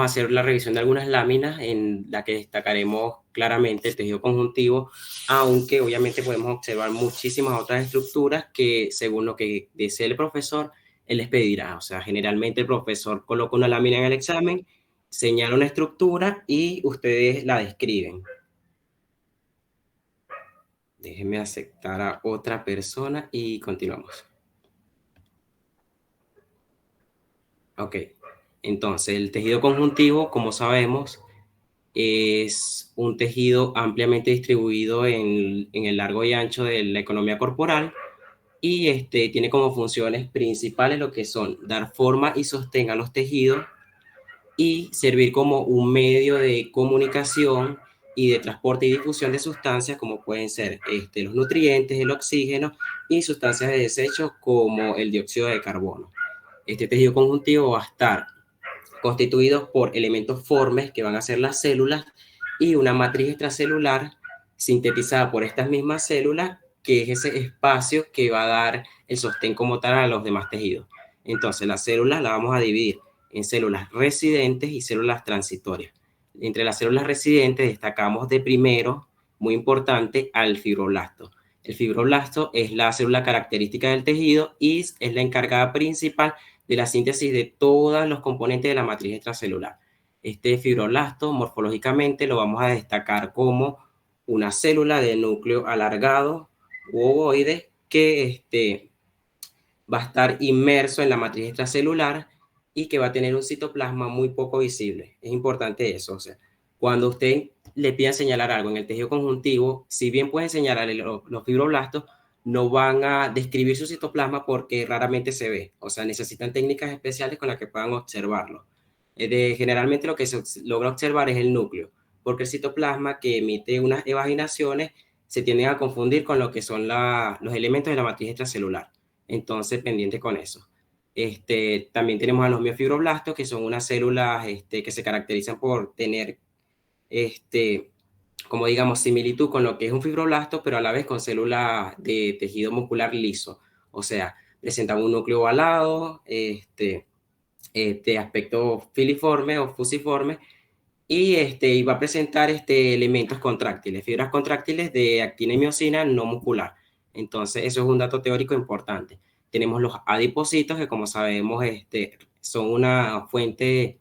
a hacer la revisión de algunas láminas en la que destacaremos claramente el tejido conjuntivo, aunque obviamente podemos observar muchísimas otras estructuras que, según lo que desee el profesor, él les pedirá. O sea, generalmente el profesor coloca una lámina en el examen, señala una estructura y ustedes la describen. Déjenme aceptar a otra persona y continuamos. Ok, entonces el tejido conjuntivo, como sabemos, es un tejido ampliamente distribuido en el largo y ancho de la economía corporal y tiene como funciones principales lo que son dar forma y sostén a los tejidos y servir como un medio de comunicación y de transporte y difusión de sustancias como pueden ser los nutrientes, el oxígeno y sustancias de desecho como el dióxido de carbono. Este tejido conjuntivo va a estar constituido por elementos formes que van a ser las células y una matriz extracelular sintetizada por estas mismas células, que es ese espacio que va a dar el sostén como tal a los demás tejidos. Entonces, las células las vamos a dividir en células residentes y células transitorias. Entre las células residentes destacamos de primero, muy importante, al fibroblasto. El fibroblasto es la célula característica del tejido y es la encargada principal de la síntesis de todos los componentes de la matriz extracelular. Este fibroblasto morfológicamente lo vamos a destacar como una célula de núcleo alargado u ovoide que va a estar inmerso en la matriz extracelular y que va a tener un citoplasma muy poco visible. Es importante eso, o sea, cuando usted le pida señalar algo en el tejido conjuntivo, si bien pueden señalar los fibroblastos, no van a describir su citoplasma porque raramente se ve, o sea, necesitan técnicas especiales con las que puedan observarlo. Generalmente lo que se logra observar es el núcleo, porque el citoplasma que emite unas evaginaciones se tienden a confundir con lo que son los elementos de la matriz extracelular. Entonces, pendiente con eso. También tenemos a los miofibroblastos, que son unas células que se caracterizan por tener, como digamos, similitud con lo que es un fibroblasto, pero a la vez con células de tejido muscular liso. O sea, presentan un núcleo ovalado, de aspecto filiforme o fusiforme, y va a presentar elementos contráctiles, fibras contráctiles de actina y miosina no muscular. Entonces, eso es un dato teórico importante. Tenemos los adipocitos, que como sabemos son una fuente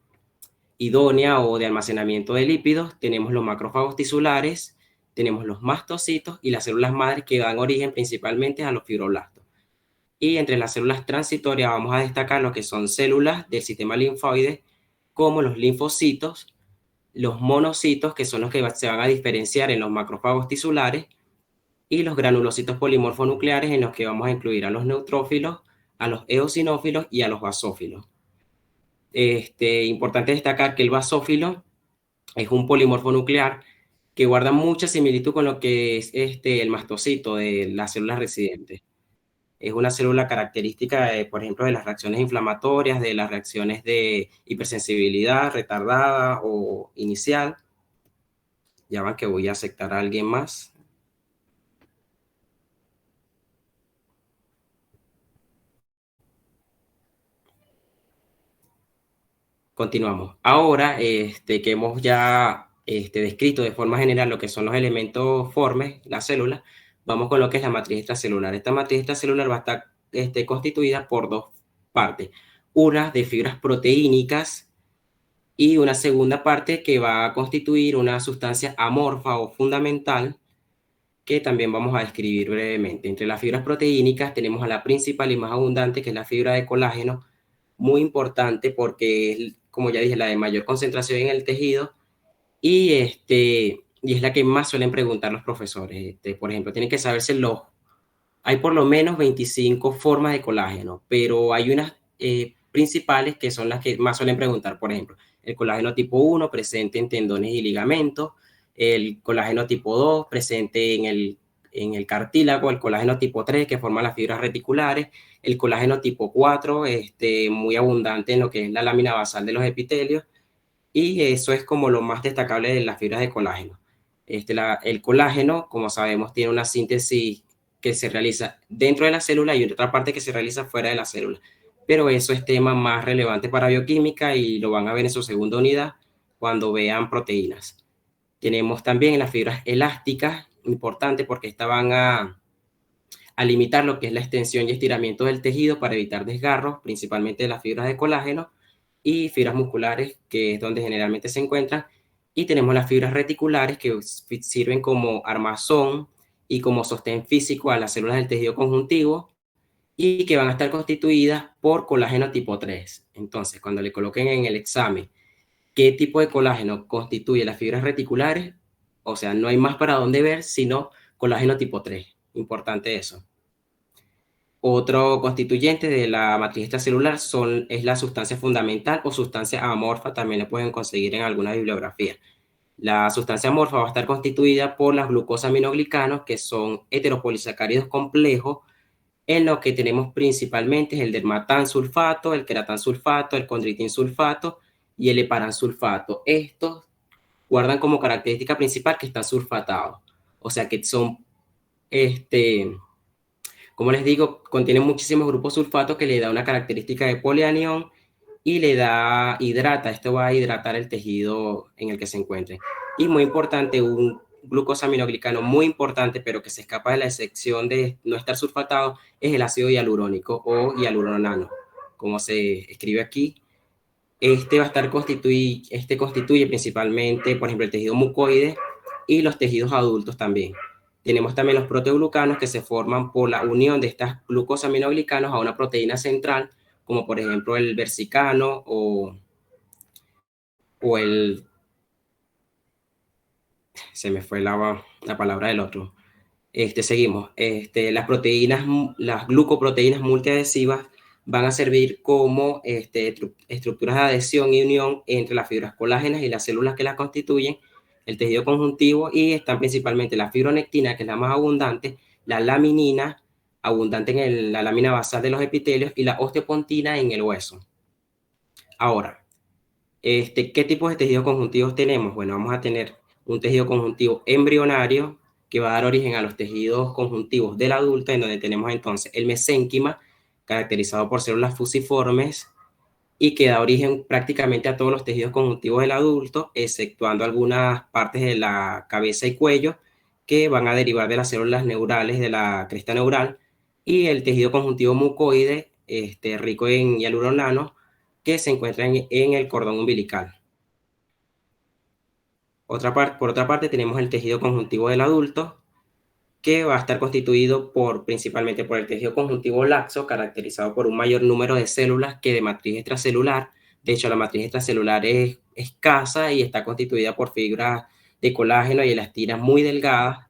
idónea o de almacenamiento de lípidos. Tenemos los macrófagos tisulares, tenemos los mastocitos y las células madres que dan origen principalmente a los fibroblastos. Y entre las células transitorias vamos a destacar lo que son células del sistema linfoide, como los linfocitos, los monocitos, que son los que se van a diferenciar en los macrófagos tisulares, y los granulocitos polimorfonucleares, en los que vamos a incluir a los neutrófilos, a los eosinófilos y a los basófilos. Importante destacar que el basófilo es un polimorfo nuclear que guarda mucha similitud con lo que es el mastocito de las células residentes. Es una célula característica, por ejemplo, de las reacciones inflamatorias, de las reacciones de hipersensibilidad retardada o inicial. Ya van que voy a aceptar a alguien más. Continuamos. Ahora que hemos ya descrito de forma general lo que son los elementos formes, las células, vamos con lo que es la matriz extracelular. Esta matriz extracelular va a estar constituida por dos partes. Una de fibras proteínicas y una segunda parte que va a constituir una sustancia amorfa o fundamental que también vamos a describir brevemente. Entre las fibras proteínicas tenemos a la principal y más abundante, que es la fibra de colágeno, muy importante porque es, como ya dije, la de mayor concentración en el tejido y es la que más suelen preguntar los profesores. Por ejemplo, tienen que saberse hay por lo menos 25 formas de colágeno, pero hay unas principales que son las que más suelen preguntar. Por ejemplo, el colágeno tipo 1 presente en tendones y ligamentos, el colágeno tipo 2 presente en el cartílago, el colágeno tipo 3 que forma las fibras reticulares, el colágeno tipo 4 muy abundante en lo que es la lámina basal de los epitelios, y eso es como lo más destacable de las fibras de colágeno. El colágeno, como sabemos, tiene una síntesis que se realiza dentro de la célula y otra parte que se realiza fuera de la célula. pero eso es tema más relevante para bioquímica y lo van a ver en su segunda unidad cuando vean proteínas. Tenemos también las fibras elásticas, importante porque estas van a limitar lo que es la extensión y estiramiento del tejido para evitar desgarros, principalmente de las fibras de colágeno y fibras musculares, que es donde generalmente se encuentran. Y tenemos las fibras reticulares que sirven como armazón y como sostén físico a las células del tejido conjuntivo y que van a estar constituidas por colágeno tipo 3. Entonces, cuando le coloquen en el examen qué tipo de colágeno constituye las fibras reticulares, o sea, no hay más para dónde ver sino colágeno tipo 3. Importante eso. Otro constituyente de la matriz extracelular es la sustancia fundamental o sustancia amorfa, también la pueden conseguir en alguna bibliografía. La sustancia amorfa va a estar constituida por las glucosaminoglicanos, que son heteropolisacáridos complejos, en lo que tenemos principalmente es el dermatansulfato, el queratansulfato, el condritinsulfato y el heparansulfato. Estos guardan como característica principal que están sulfatados, o sea que son, como les digo, contienen muchísimos grupos sulfatos que le da una característica de polianión y le da, hidrata, esto va a hidratar el tejido en el que se encuentre. Y muy importante, un glucosaminoglicano muy importante, pero que se escapa de la excepción de no estar sulfatado, es el ácido hialurónico o hialuronano, como se escribe aquí. Este va a estar este constituye principalmente, por ejemplo, el tejido mucoide y los tejidos adultos también. Tenemos también los proteoglucanos que se forman por la unión de estas glucosaminoglicanos a una proteína central, como por ejemplo el versicano o el, se me fue la palabra del otro. Seguimos. Las glucoproteínas multiadhesivas van a servir como estructuras de adhesión y unión entre las fibras colágenas y las células que las constituyen, el tejido conjuntivo, y están principalmente la fibronectina, que es la más abundante, la laminina, abundante en la lámina basal de los epitelios, y la osteopontina en el hueso. Ahora, ¿qué tipos de tejidos conjuntivos tenemos? Bueno, vamos a tener un tejido conjuntivo embrionario que va a dar origen a los tejidos conjuntivos del adulto, en donde tenemos entonces el mesénquima, caracterizado por células fusiformes, y que da origen prácticamente a todos los tejidos conjuntivos del adulto, exceptuando algunas partes de la cabeza y cuello, que van a derivar de las células neurales de la cresta neural, y el tejido conjuntivo mucoide, rico en hialuronano, que se encuentra en el cordón umbilical. Por otra parte, tenemos el tejido conjuntivo del adulto, que va a estar constituido principalmente por el tejido conjuntivo laxo, caracterizado por un mayor número de células que de matriz extracelular. De hecho, la matriz extracelular es escasa y está constituida por fibras de colágeno y elastinas muy delgadas.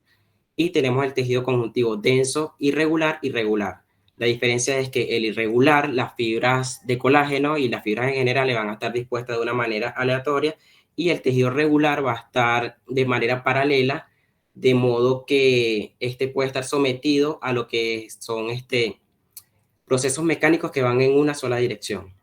Y tenemos el tejido conjuntivo denso, irregular y regular. La diferencia es que el irregular, las fibras de colágeno y las fibras en general le van a estar dispuestas de una manera aleatoria, y el tejido regular va a estar de manera paralela, de modo que este puede estar sometido a lo que son procesos mecánicos que van en una sola dirección.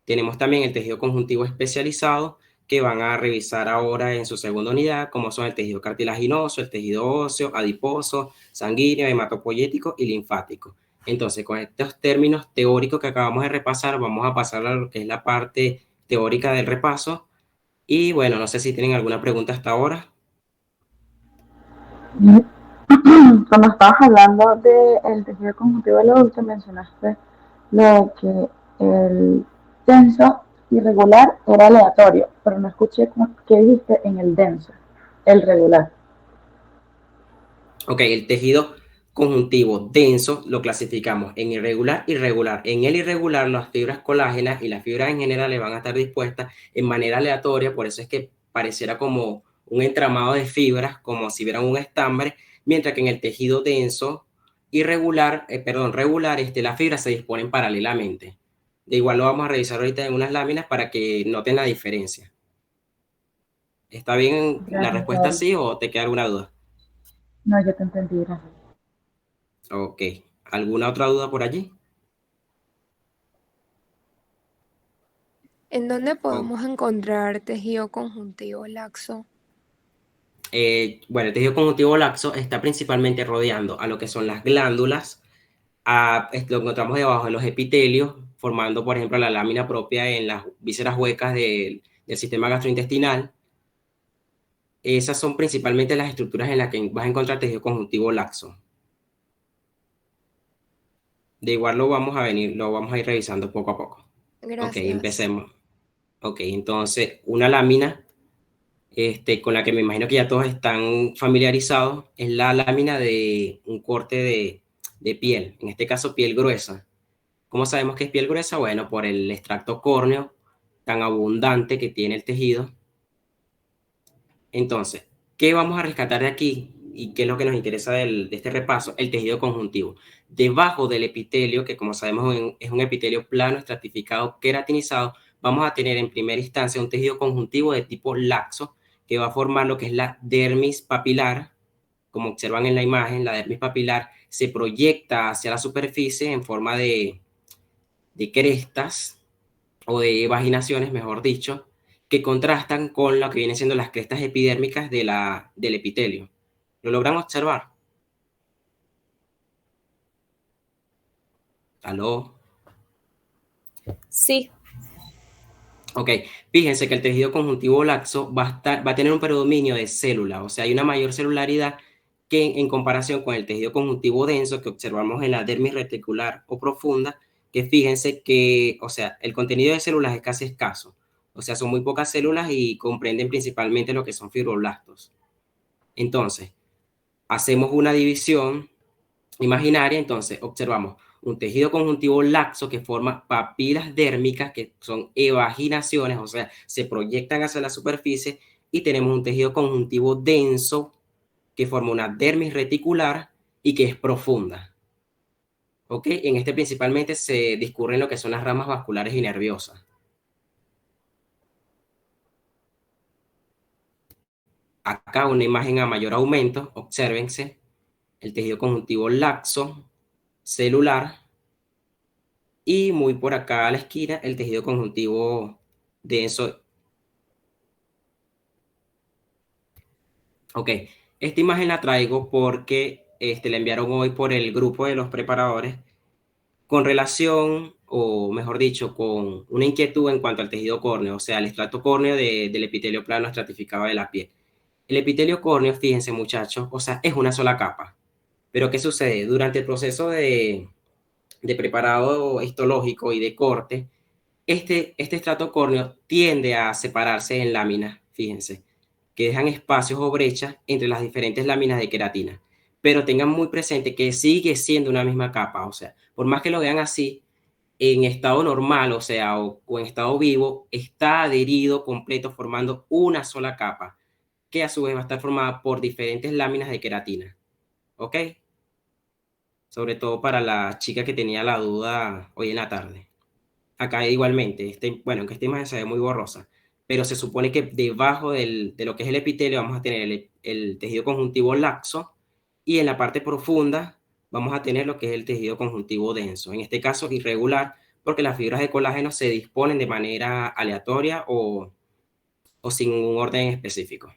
Tenemos también el tejido conjuntivo especializado, que van a revisar ahora en su segunda unidad, como son el tejido cartilaginoso, el tejido óseo, adiposo, sanguíneo, hematopoyético y linfático. Entonces, con estos términos teóricos que acabamos de repasar, vamos a pasar a lo que es la parte teórica del repaso. Y bueno, no sé si tienen alguna pregunta hasta ahora. Cuando estabas hablando del tejido conjuntivo del adulto, mencionaste lo de que el denso irregular era aleatorio, pero no escuché qué dijiste en el denso, el regular. Ok, el tejido conjuntivo denso lo clasificamos en irregular y regular. En el irregular, las fibras colágenas y las fibras en general le van a estar dispuestas en manera aleatoria, por eso es que pareciera como un entramado de fibras, como si vieran un estambre, mientras que en el tejido denso regular, las fibras se disponen paralelamente. De igual lo vamos a revisar ahorita en unas láminas para que noten la diferencia. ¿Está bien la Gracias, respuesta Raúl. sí o te queda alguna duda? No, yo te entendí, gracias. Ok. ¿Alguna otra duda por allí? ¿En dónde Oh, podemos encontrar tejido conjuntivo laxo? bueno, el tejido conjuntivo laxo está principalmente rodeando a lo que son las glándulas, lo encontramos debajo de los epitelios, formando, por ejemplo, la lámina propia en las vísceras huecas del sistema gastrointestinal. Esas son principalmente las estructuras en las que vas a encontrar tejido conjuntivo laxo. De igual lo vamos a ir revisando poco a poco. Ok, Gracias. empecemos. Ok, entonces una lámina con la que me imagino que ya todos están familiarizados es la lámina de un corte de piel, en este caso piel gruesa. ¿Cómo sabemos que es piel gruesa? Bueno, por el extracto córneo tan abundante que tiene el tejido. Entonces, ¿qué vamos a rescatar de aquí? ¿Y qué es lo que nos interesa de este repaso? El tejido conjuntivo. Debajo del epitelio, que como sabemos es un epitelio plano, estratificado, queratinizado, vamos a tener en primera instancia un tejido conjuntivo de tipo laxo, que va a formar lo que es la dermis papilar. Como observan en la imagen, la dermis papilar se proyecta hacia la superficie en forma de crestas o de vaginaciones, mejor dicho, que contrastan con lo que vienen siendo las crestas epidérmicas del epitelio. ¿Lo logran observar? ¿Aló? Sí, Ok, fíjense que el tejido conjuntivo laxo va a tener un predominio de células, o sea, hay una mayor celularidad que en comparación con el tejido conjuntivo denso que observamos en la dermis reticular o profunda, que fíjense que, o sea, el contenido de células es casi escaso, o sea, son muy pocas células y comprenden principalmente lo que son fibroblastos. Entonces, hacemos una división imaginaria, entonces observamos un tejido conjuntivo laxo que forma papilas dérmicas, que son evaginaciones, o sea, se proyectan hacia la superficie, y tenemos un tejido conjuntivo denso que forma una dermis reticular y que es profunda. ¿Ok? En este principalmente se discurren lo que son las ramas vasculares y nerviosas. Acá una imagen a mayor aumento, obsérvense el tejido conjuntivo laxo celular, y muy por acá a la esquina el tejido conjuntivo denso. Ok, esta imagen la traigo porque la enviaron hoy por el grupo de los preparadores con relación, o mejor dicho, con una inquietud en cuanto al tejido córneo, o sea, el estrato córneo del epitelio plano estratificado de la piel. El epitelio córneo, fíjense muchachos, o sea, es una sola capa. Pero ¿qué sucede? Durante el proceso de preparado histológico y de corte, este estrato córneo tiende a separarse en láminas, fíjense, que dejan espacios o brechas entre las diferentes láminas de queratina. Pero tengan muy presente que sigue siendo una misma capa, o sea, por más que lo vean así, en estado normal, o sea, o en estado vivo, está adherido completo formando una sola capa, que a su vez va a estar formada por diferentes láminas de queratina, ¿ok? Sobre todo para la chica que tenía la duda hoy en la tarde. Acá igualmente, bueno, que esta imagen se ve muy borrosa, pero se supone que debajo de lo que es el epitelio vamos a tener el tejido conjuntivo laxo, y en la parte profunda vamos a tener lo que es el tejido conjuntivo denso, en este caso irregular, porque las fibras de colágeno se disponen de manera aleatoria o sin un orden específico.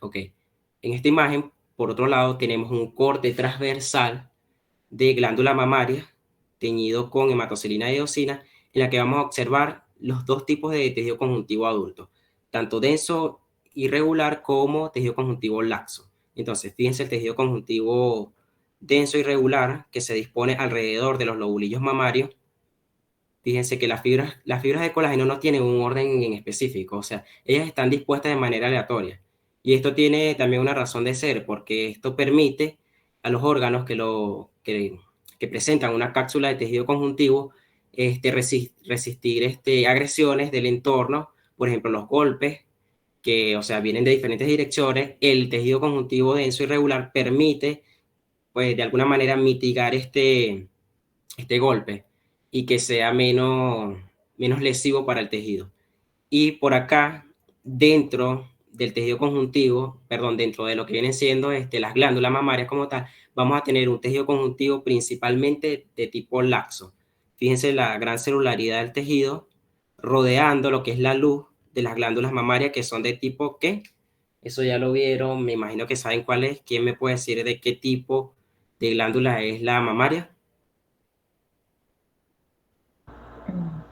Ok, en esta imagen, por otro lado, tenemos un corte transversal de glándula mamaria teñido con hematoxilina y eosina, en la que vamos a observar los dos tipos de tejido conjuntivo adulto, tanto denso irregular como tejido conjuntivo laxo. Entonces, fíjense el tejido conjuntivo denso irregular que se dispone alrededor de los lobulillos mamarios. Fíjense que las fibras de colágeno no tienen un orden en específico, o sea, ellas están dispuestas de manera aleatoria. Y esto tiene también una razón de ser, porque esto permite a los órganos que presentan una cápsula de tejido conjuntivo resistir agresiones del entorno, por ejemplo, los golpes, que, o sea, vienen de diferentes direcciones. El tejido conjuntivo denso irregular permite, pues, de alguna manera mitigar este golpe y que sea menos lesivo para el tejido. Y por acá, dentro del tejido conjuntivo, perdón, dentro de lo que vienen siendo las glándulas mamarias como tal, vamos a tener un tejido conjuntivo principalmente de tipo laxo. Fíjense la gran celularidad del tejido rodeando lo que es la luz de las glándulas mamarias, que son de tipo ¿qué? Eso ya lo vieron, me imagino que saben cuál es. ¿Quién me puede decir de qué tipo de glándula es la mamaria?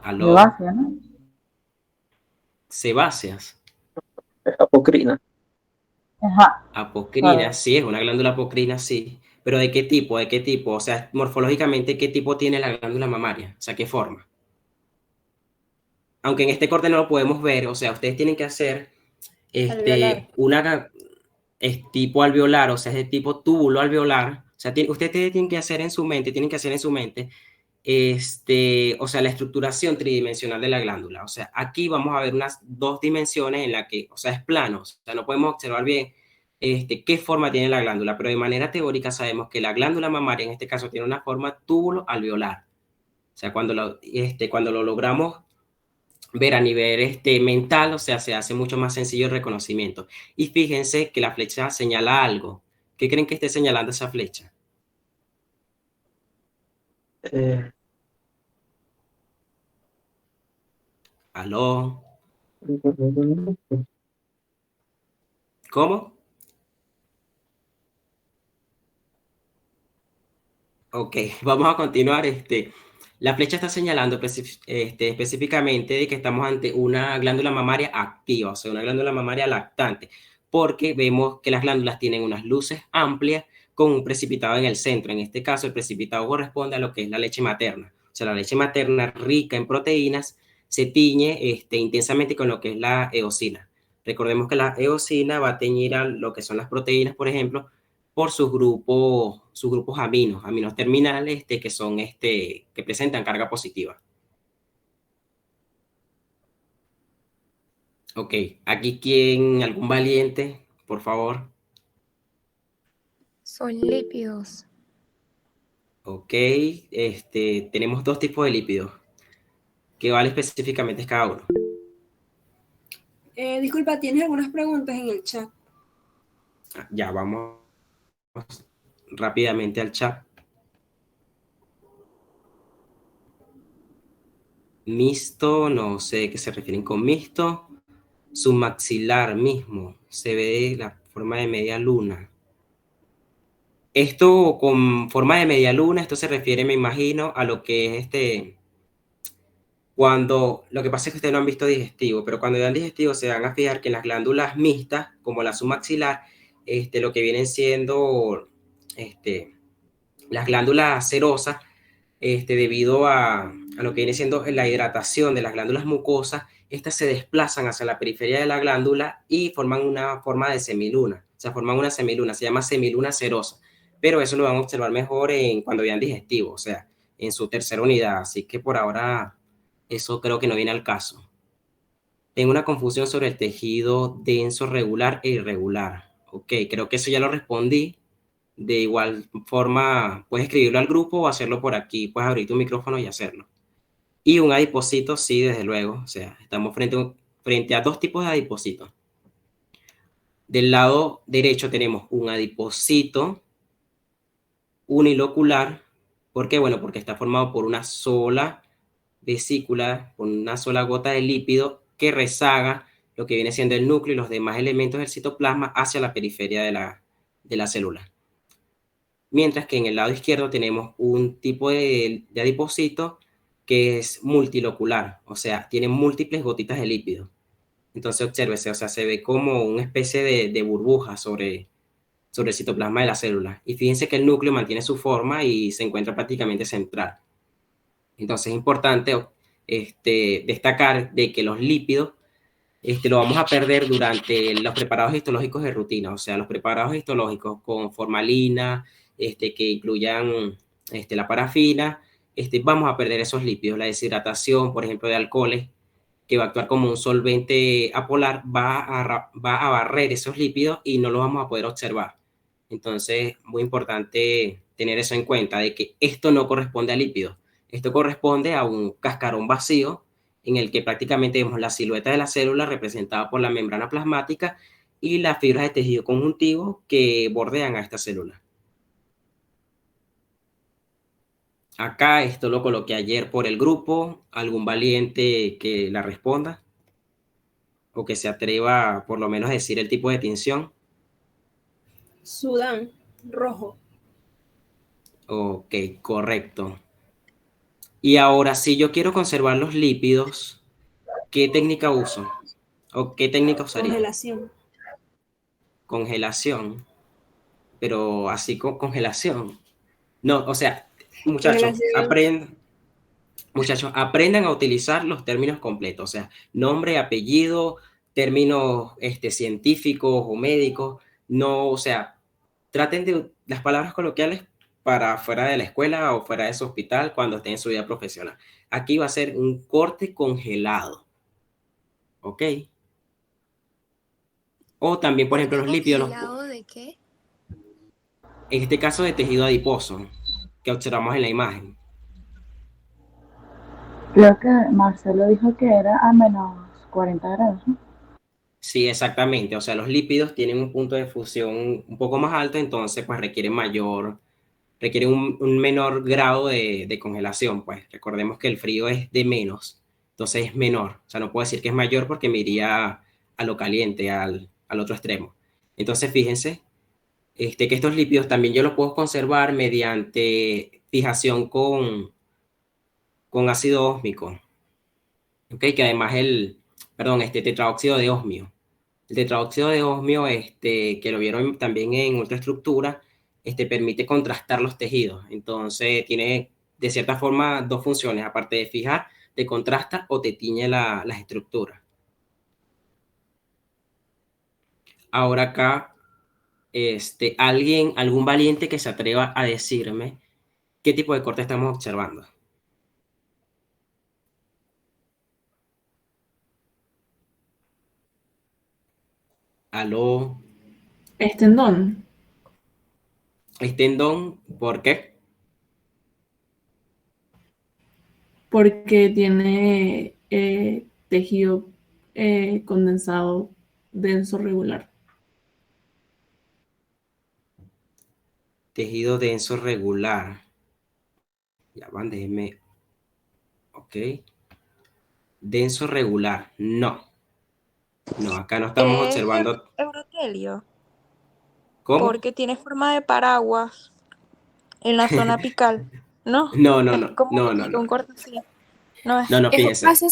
Aló, Sebácea, ¿no? sebáceas, Apocrina. Ajá, apocrina, ¿sabes? sí, es una glándula apocrina, sí. Pero ¿de qué tipo? ¿De qué tipo? O sea, morfológicamente, ¿qué tipo tiene la glándula mamaria? O sea, ¿qué forma? Aunque en este corte no lo podemos ver, o sea, ustedes tienen que hacer Alveolar. es tipo alveolar, o sea, es de tipo túbulo alveolar. O sea, ustedes tienen que hacer en su mente, tienen que hacer en su mente, o sea, la estructuración tridimensional de la glándula. O sea, aquí vamos a ver unas dos dimensiones en la que, o sea, es plano, o sea, no podemos observar bien qué forma tiene la glándula, pero de manera teórica sabemos que la glándula mamaria en este caso tiene una forma túbulo alveolar. O sea, cuando lo logramos ver a nivel mental, o sea, se hace mucho más sencillo el reconocimiento. Y fíjense que la flecha señala algo. ¿Qué creen que esté señalando esa flecha? Eh, ¿Aló? ¿Cómo? Ok, vamos a continuar. La flecha está señalando específicamente de que estamos ante una glándula mamaria activa, o sea, una glándula mamaria lactante, porque vemos que las glándulas tienen unas luces amplias con un precipitado en el centro. En este caso, el precipitado corresponde a lo que es la leche materna. O sea, la leche materna rica en proteínas se tiñe intensamente con lo que es la eosina. Recordemos que la eosina va a teñir a lo que son las proteínas, por ejemplo, por sus grupos aminos terminales, que son, que presentan carga positiva. Ok, aquí algún valiente, por favor. Son lípidos. Ok, tenemos dos tipos de lípidos. ¿Qué vale específicamente es cada uno? Disculpa, ¿tienes algunas preguntas en el chat? Ya vamos rápidamente al chat. Mixto, no sé qué se refieren con mixto. Su maxilar mismo se ve de la forma de media luna. Esto con forma de media luna, esto se refiere, me imagino, a lo que es cuando, lo que pasa es que ustedes no han visto digestivo, pero cuando dan digestivo se van a fijar que en las glándulas mixtas, como la submaxilar, lo que vienen siendo, este, las glándulas serosas, debido a lo que viene siendo la hidratación de las glándulas mucosas, estas se desplazan hacia la periferia de la glándula y forman una forma de semiluna. O sea, forman una semiluna, se llama semiluna serosa. Pero eso lo van a observar mejor cuando vean digestivo, o sea, en su tercera unidad. Así que por ahora eso creo que no viene al caso. Tengo una confusión sobre el tejido denso regular e irregular. Ok, creo que eso ya lo respondí. De igual forma, puedes escribirlo al grupo o hacerlo por aquí. Puedes abrir tu micrófono y hacerlo. Y un adipocito, sí, desde luego. O sea, estamos frente a dos tipos de adipocitos. Del lado derecho tenemos un adipocito unilocular. ¿Por qué? Bueno, porque está formado por una sola vesícula, por una sola gota de lípido que rezaga lo que viene siendo el núcleo y los demás elementos del citoplasma hacia la periferia de la célula. Mientras que en el lado izquierdo tenemos un tipo de adipocito que es multilocular, o sea, tiene múltiples gotitas de lípido. Entonces, obsérvese, o sea, se ve como una especie de burbuja sobre el citoplasma de la célula. Y fíjense que el núcleo mantiene su forma y se encuentra prácticamente central. Entonces, es importante destacar de que los lípidos lo vamos a perder durante los preparados histológicos de rutina, o sea, los preparados histológicos con formalina, que incluyan la parafina, vamos a perder esos lípidos. La deshidratación, por ejemplo, de alcoholes, que va a actuar como un solvente apolar, va a barrer esos lípidos y no los vamos a poder observar. Entonces, muy importante tener eso en cuenta, de que esto no corresponde a lípidos, esto corresponde a un cascarón vacío en el que prácticamente vemos la silueta de la célula representada por la membrana plasmática y las fibras de tejido conjuntivo que bordean a esta célula. Acá esto lo coloqué ayer por el grupo, algún valiente que la responda o que se atreva por lo menos a decir el tipo de tinción. Sudán, rojo. Ok, correcto. Y ahora, si yo quiero conservar los lípidos, ¿qué técnica uso? ¿O qué técnica usaría? Congelación. Congelación, pero así con congelación. No, o sea, Congelación. muchachos, aprendan a utilizar los términos completos, o sea, nombre, apellido, términos científicos o médicos, no, o sea, traten de las palabras coloquiales para fuera de la escuela o fuera de su hospital cuando estén en su vida profesional. Aquí va a ser un corte congelado, ¿ok? O también, por ejemplo, ¿Corte los lípidos, congelado de qué? en este caso de tejido adiposo, que observamos en la imagen. Creo que Marcelo dijo que era a menos 40 grados, ¿no? Sí, exactamente. O sea, los lípidos tienen un punto de fusión un poco más alto, entonces pues requiere un menor grado de congelación. Pues recordemos que el frío es de menos, entonces es menor. O sea, no puedo decir que es mayor porque me iría a lo caliente, al otro extremo. Entonces, fíjense, que estos lípidos también yo los puedo conservar mediante fijación con ácido ósmico, ¿ok? Que además tetraóxido de osmio. El tetraóxido de osmio, que lo vieron también en ultraestructura, permite contrastar los tejidos. Entonces, tiene de cierta forma dos funciones, aparte de fijar, te contrasta o te tiñe las estructuras. Ahora acá, algún valiente que se atreva a decirme qué tipo de corte estamos observando. Aló, Es tendón, tendón, ¿por qué? porque tiene tejido condensado denso regular. Tejido denso regular. Ya van, déjenme. Ok. Denso regular. No. No, acá no estamos Es observando. Eurotelio, ¿Cómo? porque tiene forma de paraguas en la zona apical. No, No, no, es no, como no, no, no. un corte así. No No, es. no, Es un fíjense. vaso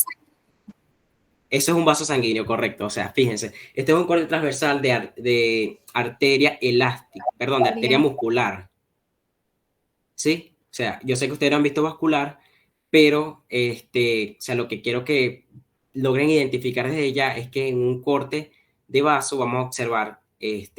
Eso es un vaso sanguíneo, correcto. O sea, fíjense. Este es un corte transversal de arteria elástica, perdón, de arteria Sanguíneo. muscular. ¿Sí? O sea, yo sé que ustedes no han visto vascular, pero o sea, lo que quiero que logren identificar desde ya es que en un corte de vaso vamos a observar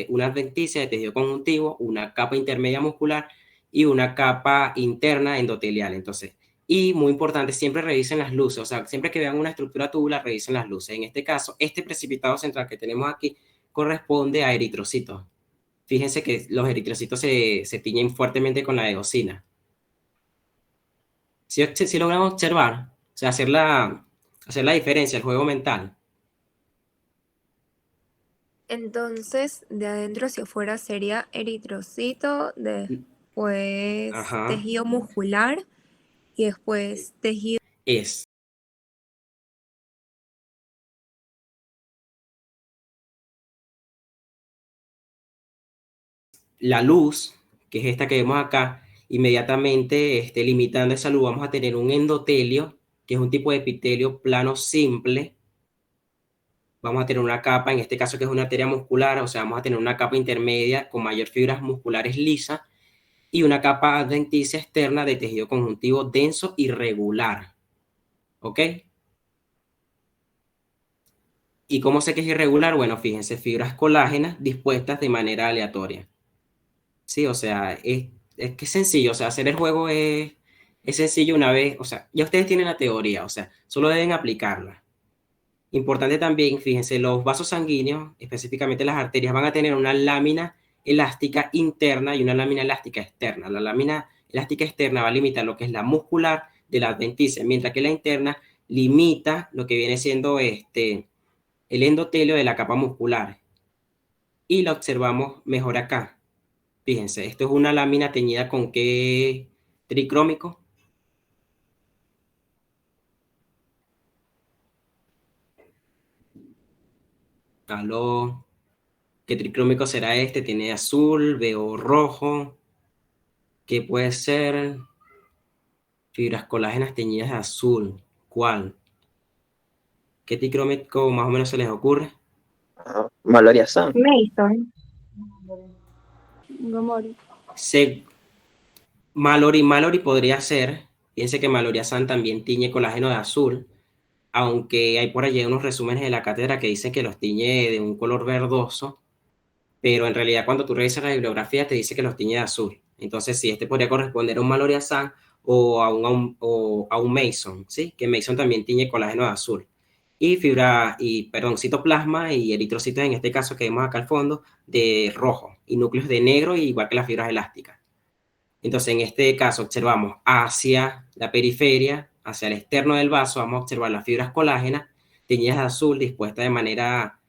una adventicia de tejido conjuntivo, una capa intermedia muscular y una capa interna endotelial. Entonces, y muy importante, siempre revisen las luces, o sea, siempre que vean una estructura tubular, revisen las luces. En este caso, este precipitado central que tenemos aquí corresponde a eritrocitos. Fíjense que los eritrocitos se tiñen fuertemente con la eosina. Si logramos observar, o sea, hacer la diferencia, el juego mental. Entonces, de adentro hacia afuera sería eritrocito, después Ajá, tejido muscular y después tejido. es la luz, que es esta que vemos acá, inmediatamente limitando esa luz, vamos a tener un endotelio, que es un tipo de epitelio plano simple. Vamos a tener una capa, en este caso que es una arteria muscular, o sea, vamos a tener una capa intermedia con mayor fibras musculares lisas y una capa adventicia externa de tejido conjuntivo denso y regular. ¿Ok? ¿Y cómo sé que es irregular? Bueno, fíjense, fibras colágenas dispuestas de manera aleatoria. Sí, o sea, es que es sencillo, o sea, hacer el juego es sencillo una vez, o sea, ya ustedes tienen la teoría, o sea, solo deben aplicarla. Importante también, fíjense, los vasos sanguíneos, específicamente las arterias, van a tener una lámina elástica interna y una lámina elástica externa. La lámina elástica externa va a limitar lo que es la muscular de la adventicia, mientras que la interna limita lo que viene siendo el endotelio de la capa muscular. Y la observamos mejor acá. Fíjense, esto es una lámina teñida con qué tricrómico. Aló, ¿qué tricrómico será este? Tiene azul, veo rojo. ¿Qué puede ser? Fibras colágenas teñidas de azul. ¿Cuál? ¿Qué ticrómico más o menos se les ocurre? Mallory-Assam. Mason. Gomori. Mallory podría ser. Fíjense que Mallory-Assam también tiñe colágeno de azul, aunque hay por allí unos resúmenes de la cátedra que dicen que los tiñe de un color verdoso, pero en realidad cuando tú revisas la bibliografía te dice que los tiñe de azul. Entonces, sí, este podría corresponder a un Mallory-Assam o a un Mason, ¿sí? Que Mason también tiñe colágeno de azul. Perdón, citoplasma y eritrocitos, en este caso que vemos acá al fondo, de rojo, y núcleos de negro, igual que las fibras elásticas. Entonces, en este caso observamos hacia la periferia, hacia el externo del vaso, vamos a observar las fibras colágenas teñidas de azul, dispuestas de manera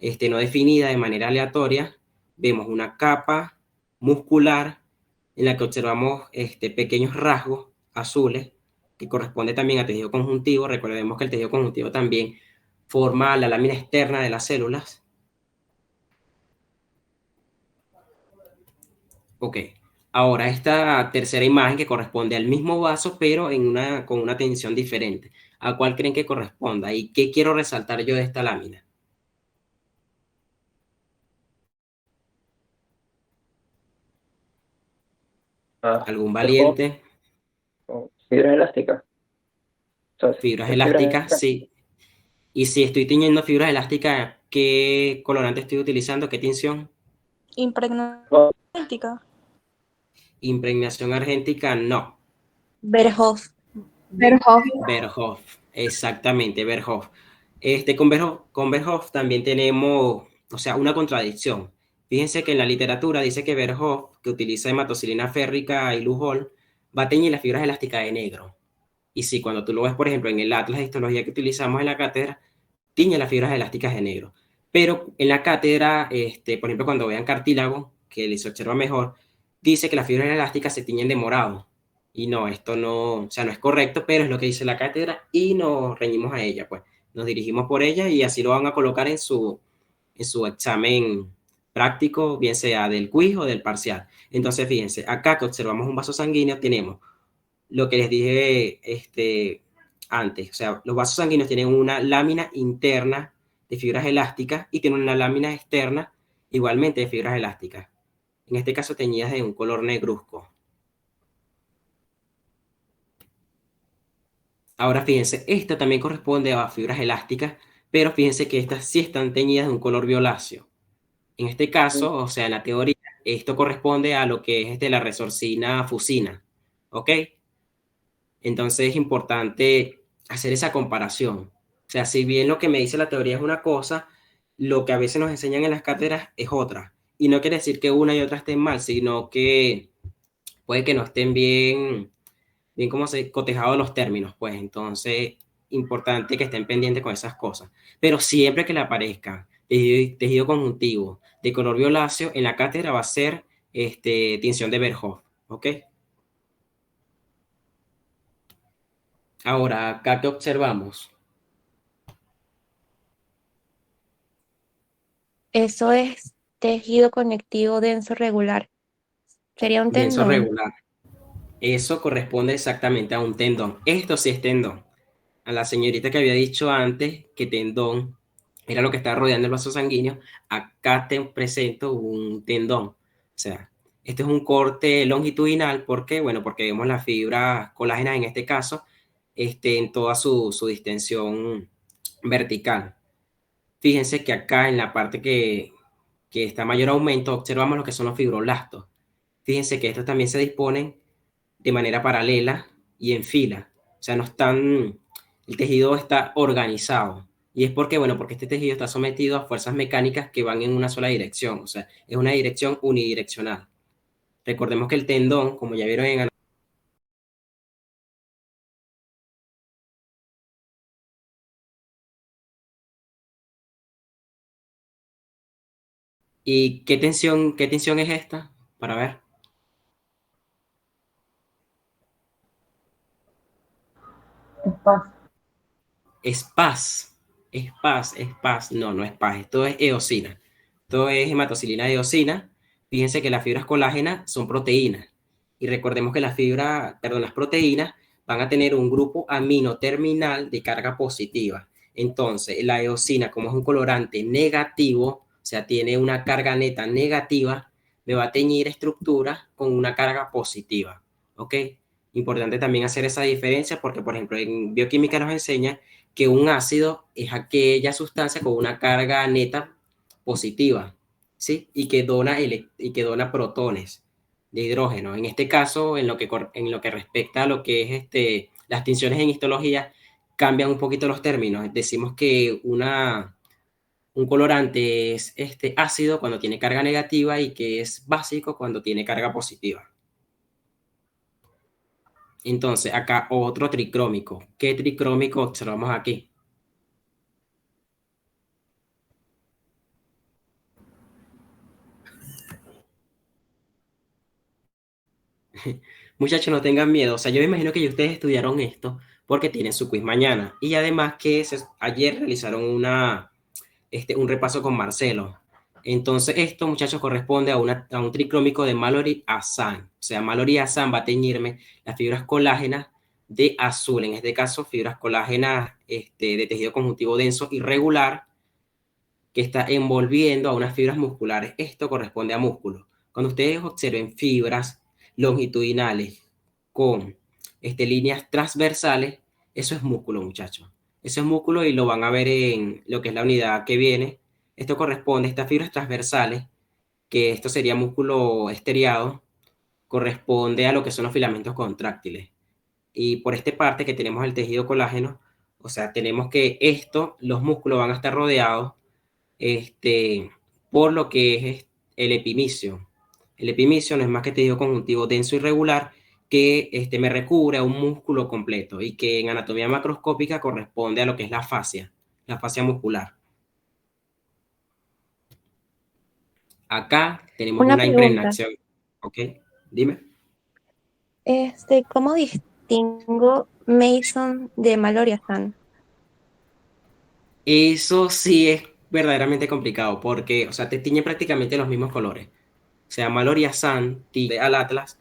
no definida, de manera aleatoria. Vemos una capa muscular en la que observamos pequeños rasgos azules, que corresponde también a tejido conjuntivo. Recordemos que el tejido conjuntivo también forma la lámina externa de las células. Ok. Ahora, esta tercera imagen que corresponde al mismo vaso, pero con una tensión diferente. ¿A cuál creen que corresponda? ¿Y qué quiero resaltar yo de esta lámina? ¿Algún Verhoff valiente? con fibras elásticas. O sea, Fibras fibras elásticas, elásticas. sí. Y si estoy tiñendo fibras elásticas, ¿qué colorante estoy utilizando? ¿Qué tinción? Impregnación idéntica. Impregnación argéntica, no. Verhoff. Verhoff. Verhoff, exactamente, Verhoff. Con Verhoff también tenemos, o sea, una contradicción. Fíjense que en la literatura dice que Verhoff, que utiliza hematocilina férrica y Lujol, va a teñir las fibras elásticas de negro. Y sí, cuando tú lo ves, por ejemplo, en el atlas de histología que utilizamos en la cátedra, tiñe las fibras elásticas de negro. Pero en la cátedra, por ejemplo, cuando vean cartílago, que les observa mejor, dice que las fibras elásticas se tiñen de morado. Y no, esto no, o sea, no es correcto, pero es lo que dice la cátedra y nos reñimos a ella, pues. Nos dirigimos por ella y así lo van a colocar en su examen práctico, bien sea del quiz o del parcial. Entonces, fíjense, acá que observamos un vaso sanguíneo, tenemos lo que les dije antes. O sea, los vasos sanguíneos tienen una lámina interna de fibras elásticas y tienen una lámina externa igualmente de fibras elásticas. En este caso teñidas de un color negruzco. Ahora fíjense, esta también corresponde a fibras elásticas, pero fíjense que estas sí están teñidas de un color violáceo. En este caso, o sea, en la teoría, esto corresponde a lo que es la resorcina fusina. ¿Ok? Entonces es importante hacer esa comparación. O sea, si bien lo que me dice la teoría es una cosa, lo que a veces nos enseñan en las cátedras es otra. Y no quiere decir que una y otra estén mal, sino que puede que no estén bien como se cotejados los términos, pues. Entonces, importante que estén pendientes con esas cosas. Pero siempre que le aparezca tejido conjuntivo de color violáceo, en la cátedra va a ser tinción de Verhoff. ¿Ok? Ahora, acá que observamos. Eso es tejido conectivo denso regular. Sería un Denso tendón. regular. Eso corresponde exactamente a un tendón. Esto sí es tendón. A la señorita que había dicho antes que tendón era lo que estaba rodeando el vaso sanguíneo, acá te presento un tendón. O sea, este es un corte longitudinal. ¿Por qué? Bueno, porque vemos las fibras colágenas en este caso en toda su distensión vertical. Fíjense que acá en la parte que está mayor aumento, observamos lo que son los fibroblastos. Fíjense que estos también se disponen de manera paralela y en fila. O sea, no están, el tejido está organizado. Y es porque, bueno, porque este tejido está sometido a fuerzas mecánicas que van en una sola dirección. O sea, es una dirección unidireccional. Recordemos que el tendón, como ya vieron en... ¿Y qué tensión es esta? Para ver. Es paz. Es paz. Es paz, es paz. No, no es paz. Esto es eosina. Esto es hematocilina de eosina. Fíjense que las fibras colágenas son proteínas. Y recordemos que las proteínas van a tener un grupo amino terminal de carga positiva. Entonces, la eosina, como es un colorante negativo, o sea, tiene una carga neta negativa, me va a teñir estructuras con una carga positiva, ¿ok? Importante también hacer esa diferencia porque, por ejemplo, en bioquímica nos enseña que un ácido es aquella sustancia con una carga neta positiva, ¿sí? Y que dona protones de hidrógeno. En este caso, en lo que respecta a lo que es las tinciones en histología, cambian un poquito los términos. Decimos que un colorante es ácido cuando tiene carga negativa y que es básico cuando tiene carga positiva. Entonces, acá otro tricrómico. ¿Qué tricrómico observamos aquí? Muchachos, no tengan miedo. O sea, yo me imagino que ya ustedes estudiaron esto porque tienen su quiz mañana. Y además que ayer realizaron un repaso con Marcelo. Entonces, esto, muchachos, corresponde a un tricrómico de Mallory-Hassan. O sea, Mallory-Hassan va a teñirme las fibras colágenas de azul. En este caso, fibras colágenas de tejido conjuntivo denso irregular que está envolviendo a unas fibras musculares. Esto corresponde a músculo. Cuando ustedes observen fibras longitudinales con líneas transversales, eso es músculo, muchachos. Eso es músculo y lo van a ver en lo que es la unidad que viene. Esto corresponde a estas fibras transversales, que esto sería músculo estriado, corresponde a lo que son los filamentos contráctiles. Y por esta parte que tenemos el tejido colágeno, o sea, tenemos que los músculos van a estar rodeados por lo que es el epimicio. El epimicio no es más que tejido conjuntivo denso y regular que me recubre a un músculo completo y que en anatomía macroscópica corresponde a lo que es la fascia muscular. Acá tenemos Una una pregunta. impregnación. ¿Ok? Dime. ¿Cómo distingo Mason de Mallory-Hassan? Eso sí es verdaderamente complicado porque, o sea, te tiñe prácticamente los mismos colores. O sea, Mallory-Hassan tiñe al Atlas.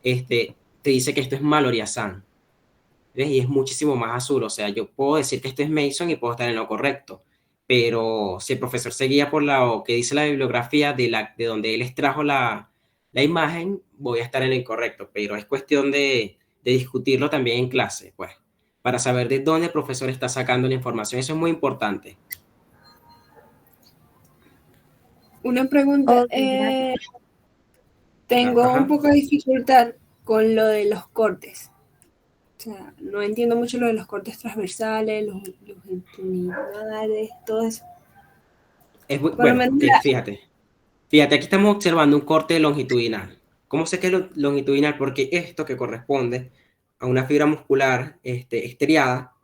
Te dice que esto es Mallory-Hassan. ¿Ves? Y es muchísimo más azul. O sea, yo puedo decir que esto es Mason y puedo estar en lo correcto. Pero si el profesor se guía por lo que dice la bibliografía de donde él extrajo la imagen, voy a estar en lo incorrecto. Pero es cuestión de discutirlo también en clase, pues, para saber de dónde el profesor está sacando la información. Eso es muy importante. Una pregunta. Ok, gracias. Tengo Ajá. un poco de dificultad con lo de los cortes. O sea, no entiendo mucho lo de los cortes transversales, los longitudinales, todo eso. Bueno, ok, fíjate, aquí estamos observando un corte longitudinal. ¿Cómo sé que es longitudinal? Porque esto que corresponde a una fibra muscular estriada,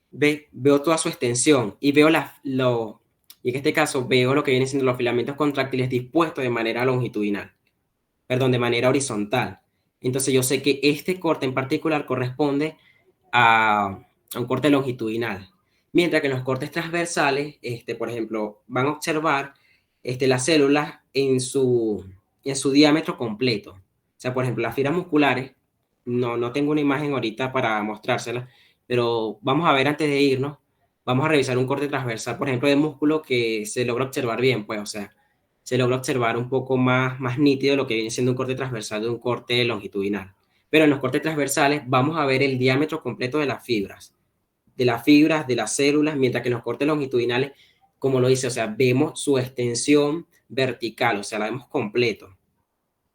veo toda su extensión y veo y en este caso veo lo que vienen siendo los filamentos contráctiles dispuestos de manera longitudinal, perdón, de manera horizontal. Entonces yo sé que este corte en particular corresponde a un corte longitudinal. Mientras que en los cortes transversales, por ejemplo, van a observar las células en su diámetro completo. O sea, por ejemplo, las fibras musculares, no tengo una imagen ahorita para mostrárselas, pero vamos a ver antes de irnos, vamos a revisar un corte transversal, por ejemplo, de músculo que se logra observar bien, pues, o sea, se logra observar un poco más nítido lo que viene siendo un corte transversal de un corte longitudinal. Pero en los cortes transversales vamos a ver el diámetro completo de las fibras, de las células, mientras que en los cortes longitudinales, como lo dice, o sea, vemos su extensión vertical, o sea, la vemos completo. O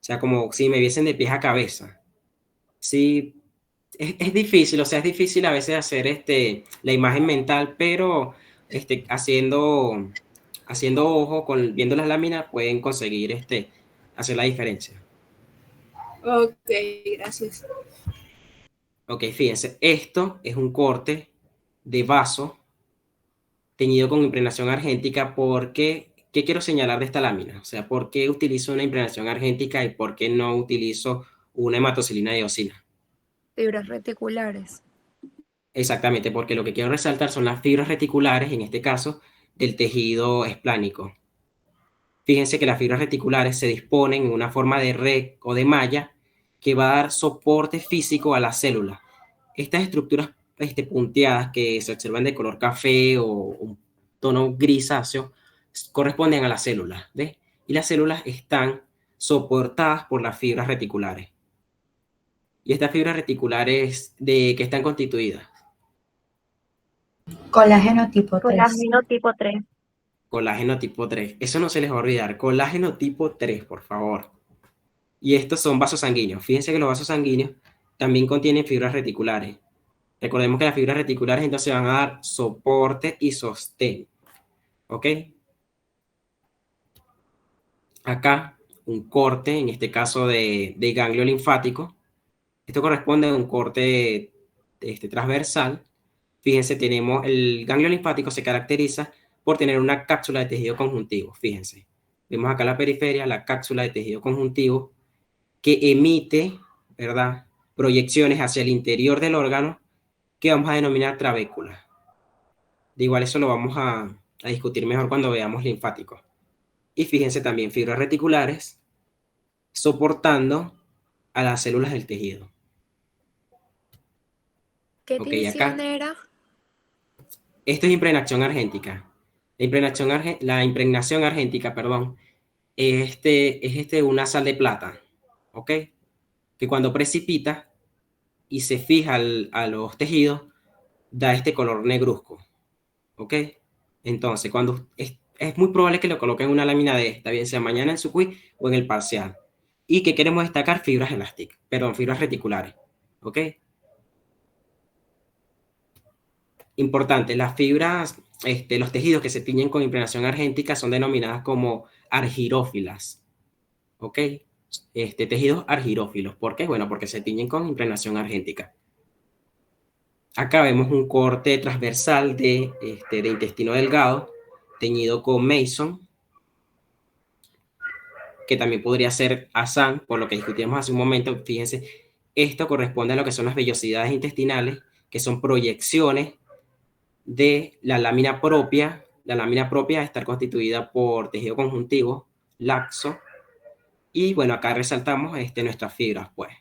sea, como si me viesen de pies a cabeza. Sí, es difícil, o sea, es difícil a veces hacer la imagen mental, pero haciendo ojo, viendo las láminas, pueden conseguir hacer la diferencia. Ok, gracias. Ok, fíjense, esto es un corte de vaso teñido con impregnación argéntica porque, ¿qué quiero señalar de esta lámina? O sea, ¿por qué utilizo una impregnación argéntica y por qué no utilizo una hematocilina de eosina? Fibras reticulares. Exactamente, porque lo que quiero resaltar son las fibras reticulares, en este caso, del tejido esplánico. Fíjense que las fibras reticulares se disponen en una forma de red o de malla que va a dar soporte físico a la célula. Estas estructuras punteadas que se observan de color café o un tono grisáceo corresponden a las células, ¿ves? Y las células están soportadas por las fibras reticulares. ¿Y estas fibras reticulares de qué están constituidas? Colágeno tipo 3. Colágeno tipo 3. Colágeno tipo 3. Eso no se les va a olvidar. Colágeno tipo 3, por favor. Y estos son vasos sanguíneos. Fíjense que los vasos sanguíneos también contienen fibras reticulares. Recordemos que las fibras reticulares entonces van a dar soporte y sostén. ¿Ok? Acá, un corte, en este caso de ganglio linfático. Esto corresponde a un corte transversal. Fíjense, tenemos el ganglio linfático se caracteriza por tener una cápsula de tejido conjuntivo. Fíjense, vemos acá la periferia, la cápsula de tejido conjuntivo que emite, ¿verdad?, proyecciones hacia el interior del órgano que vamos a denominar trabécula. De igual eso lo vamos a discutir mejor cuando veamos linfáticos. Y fíjense también fibras reticulares soportando a las células del tejido. ¿Qué Ok, división acá. era? Esto es impregnación argéntica. La impregnación argéntica, perdón, es una sal de plata, ¿ok? Que cuando precipita y se fija a los tejidos, da este color negruzco, ¿ok? Entonces, cuando es muy probable que lo coloquen en una lámina de esta, bien sea mañana en su quiz o en el parcial. Y que queremos destacar fibras elásticas, perdón, fibras reticulares, ¿ok? Importante, las fibras, los tejidos que se tiñen con impregnación argéntica son denominadas como argirófilas, ¿ok? Tejidos argirófilos. ¿Por qué? Bueno, porque se tiñen con impregnación argéntica. Acá vemos un corte transversal de intestino delgado, teñido con Mason, que también podría ser Assan, por lo que discutimos hace un momento. Fíjense, esto corresponde a lo que son las vellosidades intestinales, que son proyecciones de la lámina propia. La lámina propia está constituida por tejido conjuntivo, laxo, y bueno, acá resaltamos nuestras fibras, pues.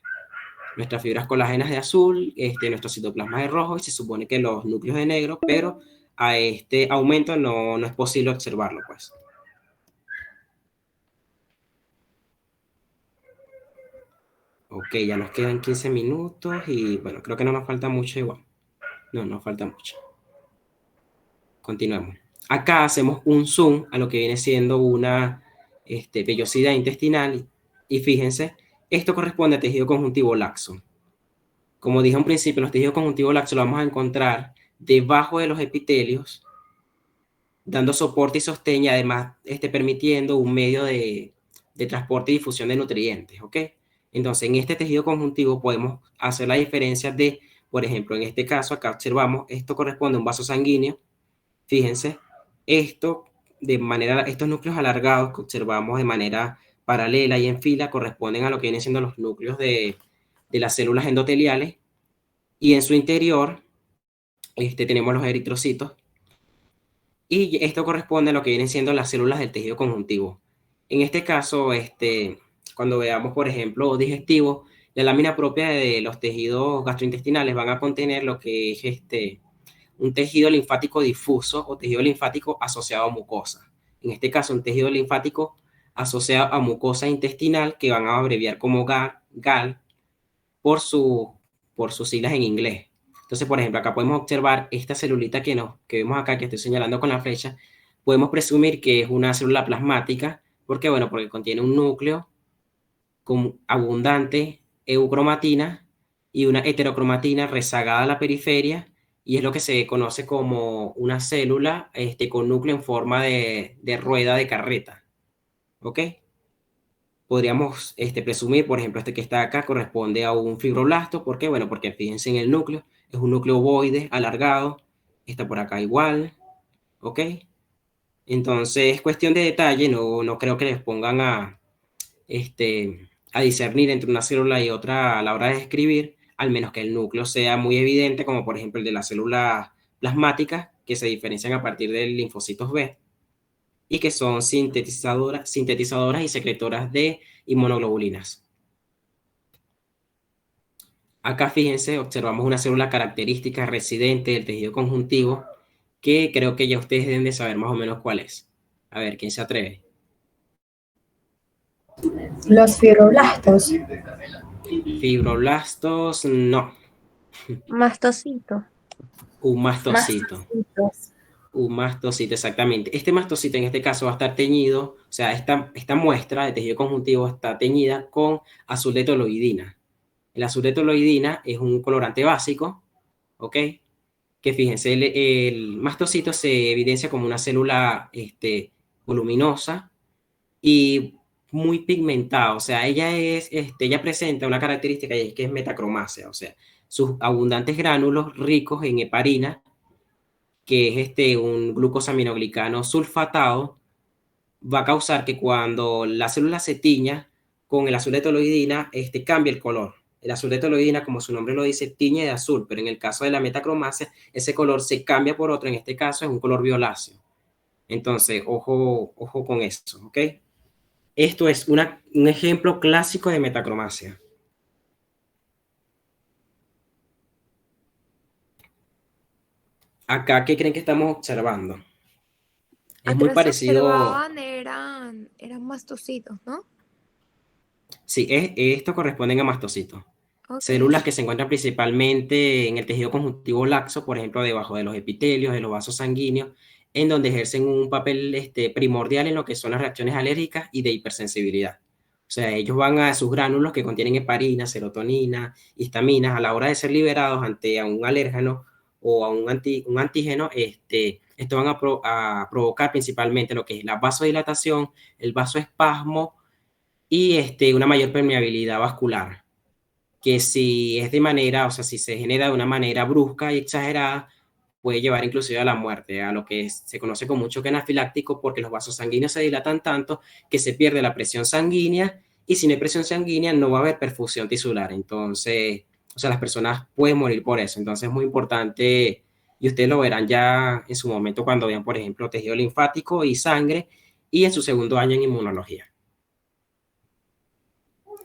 Nuestras fibras colágenas de azul, nuestros citoplasmas de rojo, y se supone que los núcleos de negro, pero a este aumento no es posible observarlo, pues. Ok, ya nos quedan 15 minutos y bueno, creo que no nos falta mucho igual. No, nos falta mucho. Continuemos. Acá hacemos un zoom a lo que viene siendo una vellosidad intestinal y fíjense, esto corresponde a tejido conjuntivo laxo. Como dije al principio, los tejidos conjuntivos laxos los vamos a encontrar debajo de los epitelios, dando soporte y sostén y además permitiendo un medio de transporte y difusión de nutrientes, ¿ok? Entonces, en este tejido conjuntivo podemos hacer la diferencia de, por ejemplo, en este caso, acá observamos, esto corresponde a un vaso sanguíneo. Fíjense, estos núcleos alargados que observamos de manera paralela y en fila corresponden a lo que vienen siendo los núcleos de las células endoteliales, y en su interior tenemos los eritrocitos, y esto corresponde a lo que vienen siendo las células del tejido conjuntivo. En este caso, cuando veamos, por ejemplo, digestivo, la lámina propia de los tejidos gastrointestinales van a contener lo que es un tejido linfático difuso o tejido linfático asociado a mucosa. En este caso, un tejido linfático asociado a mucosa intestinal, que van a abreviar como GAL por sus siglas en inglés. Entonces, por ejemplo, acá podemos observar esta celulita que vemos acá, que estoy señalando con la flecha. Podemos presumir que es una célula plasmática. ¿Por qué? Bueno, porque contiene un núcleo con abundante eucromatina y una heterocromatina rezagada a la periferia, y es lo que se conoce como una célula con núcleo en forma de rueda de carreta. ¿Ok? Podríamos presumir, por ejemplo, que está acá corresponde a un fibroblasto. ¿Por qué? Bueno, porque fíjense en el núcleo, es un núcleo ovoide alargado, está por acá igual, ¿ok? Entonces, es cuestión de detalle, no creo que les pongan a discernir entre una célula y otra a la hora de escribir, al menos que el núcleo sea muy evidente, como por ejemplo el de las células plasmáticas, que se diferencian a partir de linfocitos B y que son sintetizadoras y secretoras de inmunoglobulinas. Acá fíjense, observamos una célula característica residente del tejido conjuntivo que creo que ya ustedes deben de saber más o menos cuál es. A ver, ¿quién se atreve? Los fibroblastos. Fibroblastos, no. Mastocito. Un mastocito. Un mastocito, exactamente. Este mastocito en este caso va a estar teñido, o sea, esta muestra de tejido conjuntivo está teñida con azul de toloidina. El azul de toloidina es un colorante básico, ¿ok? Que fíjense, el mastocito se evidencia como una célula voluminosa y muy pigmentada, o sea, ella presenta una característica y es que es metacromácea, o sea, sus abundantes gránulos ricos en heparina, que es un glucosaminoglicano sulfatado, va a causar que cuando la célula se tiña con el azul de toloidina, cambie el color. El azul de toloidina, como su nombre lo dice, tiñe de azul, pero en el caso de la metacromacia, ese color se cambia por otro, en este caso es un color violáceo. Entonces, ojo con eso, ¿ok? Esto es un ejemplo clásico de metacromacia. Acá, ¿qué creen que estamos observando? Es muy Atrás se parecido. observaban, eran mastocitos, ¿no? Sí, esto corresponden a mastocitos. Ok. Células que se encuentran principalmente en el tejido conjuntivo laxo, por ejemplo, debajo de los epitelios, de los vasos sanguíneos, en donde ejercen un papel primordial en lo que son las reacciones alérgicas y de hipersensibilidad. O sea, ellos van a sus gránulos que contienen heparina, serotonina, histaminas, a la hora de ser liberados ante a un alérgeno o a un antígeno, esto van a provocar principalmente lo que es la vasodilatación, el vasoespasmo y una mayor permeabilidad vascular, que si es de manera, o sea, si se genera de una manera brusca y exagerada, puede llevar inclusive a la muerte, a lo que se conoce como un choque anafiláctico, porque los vasos sanguíneos se dilatan tanto que se pierde la presión sanguínea, y si no hay presión sanguínea no va a haber perfusión tisular. Entonces, o sea, las personas pueden morir por eso. Entonces es muy importante, y ustedes lo verán ya en su momento cuando vean, por ejemplo, tejido linfático y sangre, y en su segundo año en inmunología.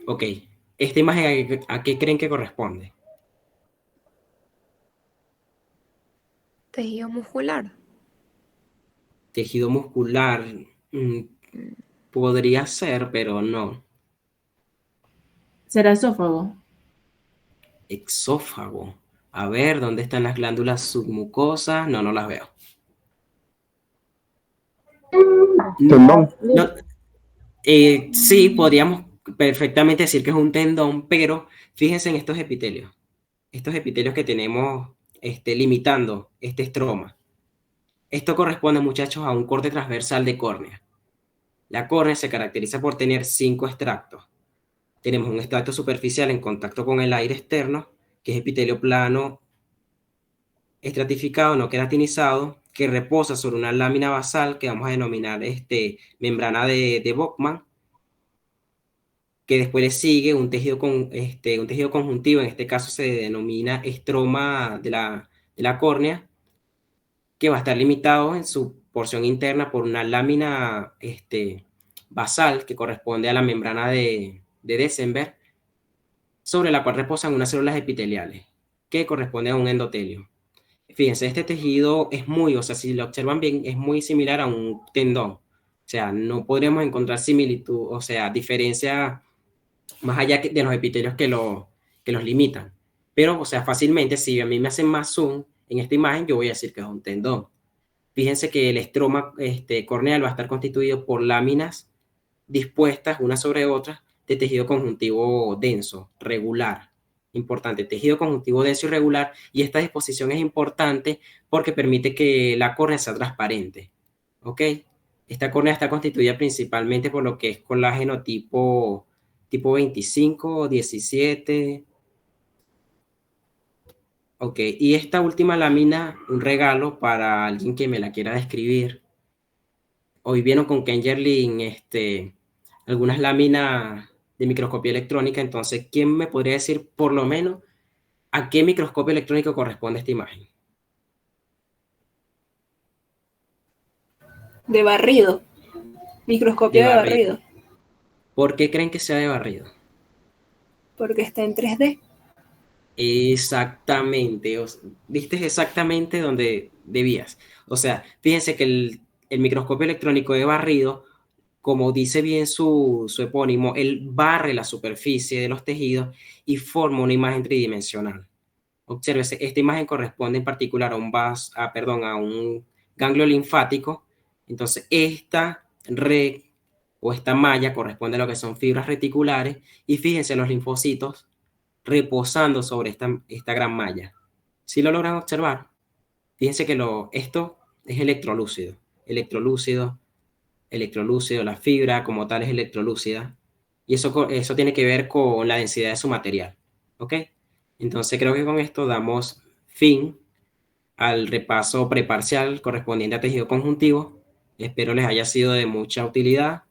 Ok, esta imagen, ¿a qué creen que corresponde? Tejido muscular. Tejido muscular, podría ser, pero no. ¿Será esófago? Exófago. A ver, ¿dónde están las glándulas submucosas? No, no las veo. Tendón. No, sí, podríamos perfectamente decir que es un tendón, pero fíjense en estos epitelios. Estos epitelios que tenemos limitando este estroma. Esto corresponde, muchachos, a un corte transversal de córnea. La córnea se caracteriza por tener 5 extractos. Tenemos un extracto superficial en contacto con el aire externo, que es epitelio plano, estratificado, no queratinizado, que reposa sobre una lámina basal que vamos a denominar membrana de Bowman, que después le sigue un tejido conjuntivo, en este caso se denomina estroma de la córnea, que va a estar limitado en su porción interna por una lámina basal que corresponde a la membrana de Desenberg, sobre la cual reposan unas células epiteliales que corresponden a un endotelio. Fíjense, este tejido es o sea, si lo observan bien, es muy similar a un tendón. O sea, no podríamos encontrar similitud, o sea, diferencia más allá de los epitelios que los limitan. Pero, o sea, fácilmente, si a mí me hacen más zoom en esta imagen, yo voy a decir que es un tendón. Fíjense que el estroma corneal va a estar constituido por láminas dispuestas unas sobre otras de tejido conjuntivo denso, regular. Importante, tejido conjuntivo denso y regular, y esta disposición es importante porque permite que la córnea sea transparente. ¿Ok? Esta córnea está constituida principalmente por lo que es colágeno tipo 25, 17. Ok, y esta última lámina, un regalo para alguien que me la quiera describir. Hoy vieron con Kenjerlin algunas láminas de microscopía electrónica, entonces, ¿quién me podría decir por lo menos a qué microscopio electrónico corresponde esta imagen? De barrido. Microscopio De de barrido. barrido. ¿Por qué creen que sea de barrido? Porque está en 3D. Exactamente, viste exactamente donde debías. O sea, fíjense que el microscopio electrónico de barrido, como dice bien su epónimo, él barre la superficie de los tejidos y forma una imagen tridimensional. Obsérvese, esta imagen corresponde en particular a a un ganglio linfático. Entonces, esta red o esta malla corresponde a lo que son fibras reticulares y fíjense los linfocitos reposando sobre esta gran malla. ¿Sí lo logran observar? Fíjense que esto es electrolúcido, electrolúcido, electrolúcido, la fibra como tal es electrolúcida, y eso tiene que ver con la densidad de su material, ¿ok? Entonces creo que con esto damos fin al repaso preparcial correspondiente a tejido conjuntivo. Espero les haya sido de mucha utilidad.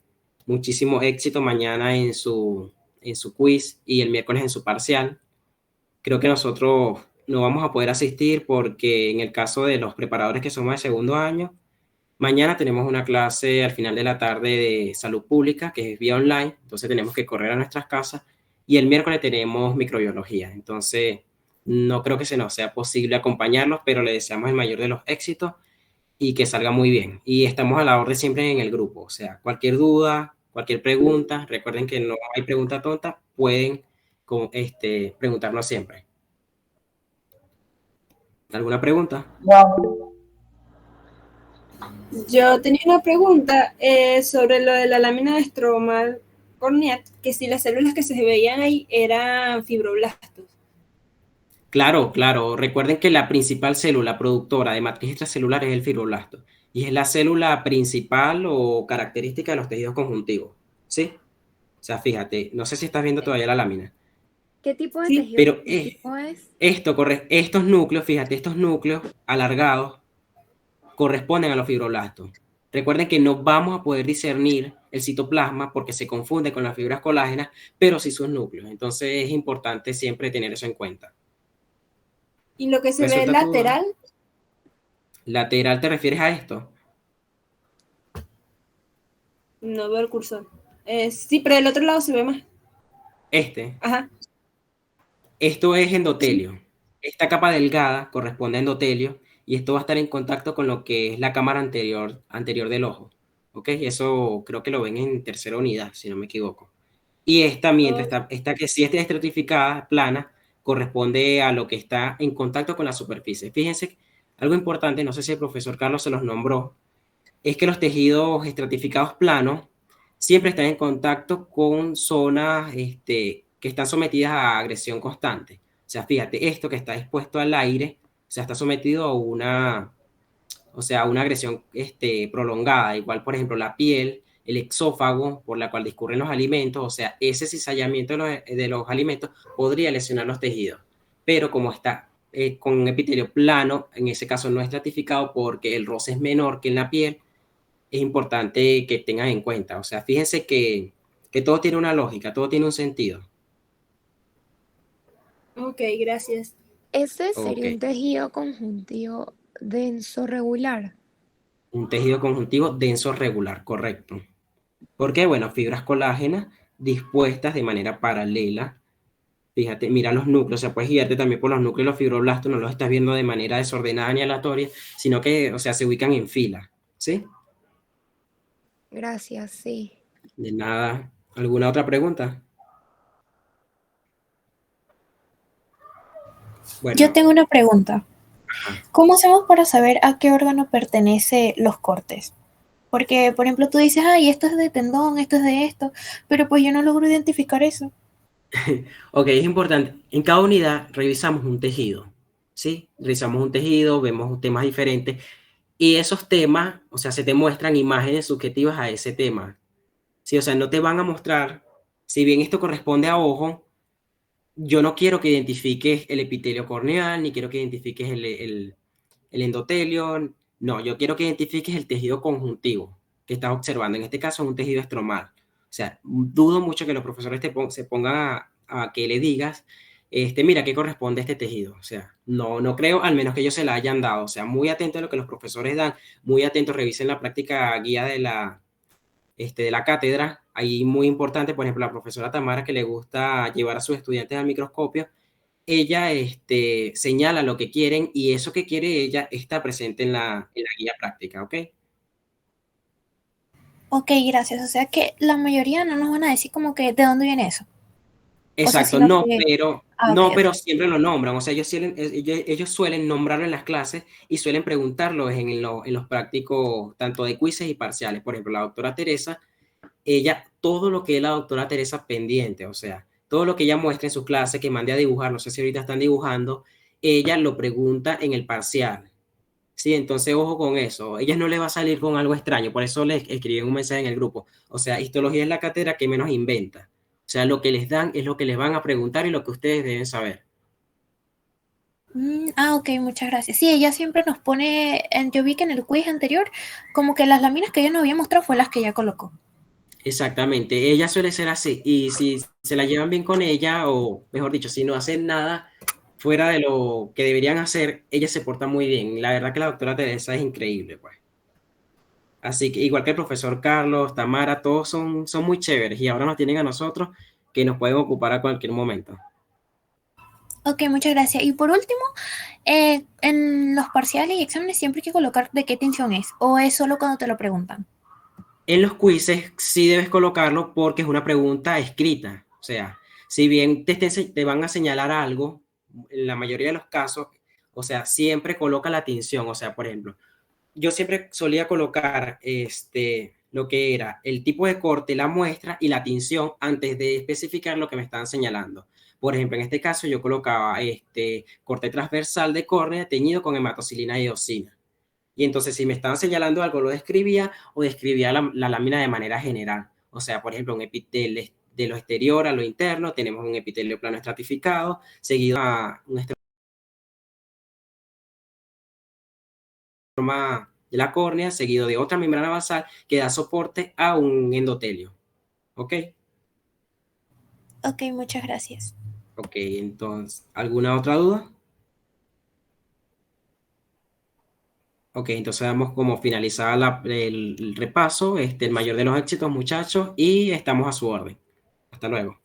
Muchísimo éxito mañana en su quiz y el miércoles en su parcial. Creo que nosotros no vamos a poder asistir porque en el caso de los preparadores que somos de segundo año, mañana tenemos una clase al final de la tarde de salud pública, que es vía online, entonces tenemos que correr a nuestras casas, y el miércoles tenemos microbiología, entonces no creo que se nos sea posible acompañarlos, pero le deseamos el mayor de los éxitos y que salga muy bien. Y estamos a la orden siempre en el grupo, o sea, cualquier duda, cualquier pregunta, recuerden que no hay pregunta tonta, pueden preguntarnos siempre. ¿Alguna pregunta? Wow. Yo tenía una pregunta sobre lo de la lámina de estromal corneal, que si las células que se veían ahí eran fibroblastos. Claro, claro. Recuerden que la principal célula productora de matriz extracelular es el fibroblasto y es la célula principal o característica de los tejidos conjuntivos, ¿sí? O sea, fíjate, no sé si estás viendo todavía la lámina, ¿Qué tipo de Sí, tejido pero conjuntivo es? estos núcleos, fíjate, estos núcleos alargados corresponden a los fibroblastos. Recuerden que no vamos a poder discernir el citoplasma porque se confunde con las fibras colágenas, pero sí sus núcleos. Entonces es importante siempre tener eso en cuenta. y lo que se ve ¿Resuelta tu duda? lateral, ¿Lateral te refieres a esto? no veo el cursor. Sí, pero del otro lado se ve más. Ajá. Esto es Sí. endotelio. Esta capa delgada corresponde a endotelio y esto va a estar en contacto con lo que es la cámara anterior del ojo. ¿Ok? Eso creo que lo ven en tercera unidad, si no me equivoco. Y esta, mientras esta que sí está estratificada, plana, corresponde a lo que está en contacto con la superficie. Fíjense, algo importante, no sé si el profesor Carlos se los nombró, es que los tejidos estratificados planos siempre están en contacto con zonas que están sometidas a agresión constante. O sea, fíjate, esto que está expuesto al aire, o sea, está sometido a una agresión prolongada. Igual, por ejemplo, la piel, el exófago por la cual discurren los alimentos, o sea, ese cizallamiento de los alimentos podría lesionar los tejidos. Pero como está con un epitelio plano, en ese caso no estratificado porque el roce es menor que en la piel, es importante que tengan en cuenta. O sea, fíjense que todo tiene una lógica, todo tiene un sentido. Ok, gracias. Ese Ok, sería un tejido conjuntivo denso regular. un tejido conjuntivo denso regular, correcto. Porque, bueno, fibras colágenas dispuestas de manera paralela. Fíjate, mira los núcleos, o sea, puedes guiarte también por los núcleos de los fibroblastos, no los estás viendo de manera desordenada ni aleatoria, sino que, o sea, se ubican en fila, ¿sí? Gracias, sí. De nada. ¿Alguna otra pregunta? Yo Bueno, tengo una pregunta. ¿Cómo hacemos para saber a qué órgano pertenece los cortes? Porque, por ejemplo, tú dices, ay, esto es de tendón, esto es de esto, pero pues yo no logro identificar eso. ok, es importante. En cada unidad revisamos un tejido, ¿sí? Revisamos un tejido, vemos temas diferentes y esos temas, o sea, se te muestran imágenes subjetivas a ese tema, ¿sí? O sea, no te van a mostrar, si bien esto corresponde a ojo, yo no quiero que identifiques el epitelio corneal, ni quiero que identifiques el endotelio, no, yo quiero que identifiques el tejido conjuntivo que estás observando. En este caso es un tejido estromal. O sea, dudo mucho que los profesores se pongan a que le digas mira, ¿qué corresponde a este tejido? O sea, no creo, al menos que ellos se la hayan dado. O sea, muy atento a lo que los profesores dan, muy atentos, revisen la práctica guía de la cátedra. Ahí muy importante, por ejemplo, la profesora Tamara, que le gusta llevar a sus estudiantes al microscopio, ella señala lo que quieren y eso que quiere ella está presente en la guía práctica, ¿ok? Ok, gracias. O sea que la mayoría no nos van a decir como que de dónde viene eso. O sea, Exacto, sino que... Ah, ok, no, ok. pero siempre lo nombran, o sea, ellos suelen nombrarlo en las clases y suelen preguntarlo en los prácticos, tanto de quizzes y parciales. Por ejemplo, la doctora Teresa, ella, todo lo que es la doctora Teresa pendiente, o sea, todo lo que ella muestra en sus clases, que mande a dibujar, no sé si ahorita están dibujando, ella lo pregunta en el parcial. Sí, entonces ojo con eso. Ella no le va a salir con algo extraño, por eso les escribí un mensaje en el grupo. O sea, histología es la cátedra que menos inventa. O sea, lo que les dan es lo que les van a preguntar y lo que ustedes deben saber. Ok, muchas gracias. Sí, ella siempre nos pone, yo vi que en el quiz anterior, como que las láminas que ella nos había mostrado fue las que ella colocó. Exactamente, ella suele ser así. Y si se la llevan bien con ella, o mejor dicho, si no hacen nada fuera de lo que deberían hacer, ella se porta muy bien. La verdad que la doctora Teresa es increíble, pues. Así que igual que el profesor Carlos, Tamara, todos son muy chéveres y ahora nos tienen a nosotros que nos pueden ocupar a cualquier momento. Ok, muchas gracias. Y por último, en los parciales y exámenes siempre hay que colocar de qué tensión es, o es solo cuando te lo preguntan. En los quizzes sí debes colocarlo porque es una pregunta escrita. O sea, si bien te van a señalar algo, en la mayoría de los casos, o sea, siempre coloca la tinción. O sea, por ejemplo, yo siempre solía colocar lo que era el tipo de corte, la muestra y la tinción antes de especificar lo que me estaban señalando. Por ejemplo, en este caso yo colocaba corte transversal de córnea teñido con hematocilina y eosina. Y entonces si me estaban señalando algo, lo describía o describía la lámina de manera general. O sea, por ejemplo, un epitelio de lo exterior a lo interno, tenemos un epitelio plano estratificado, seguido a un estroma de la córnea, seguido de otra membrana basal que da soporte a un endotelio. ¿Ok? Ok, muchas gracias. Ok, entonces, ¿alguna otra duda? Ok, entonces damos como finalizada el repaso, el mayor de los éxitos, muchachos, y estamos a su orden. Hasta luego.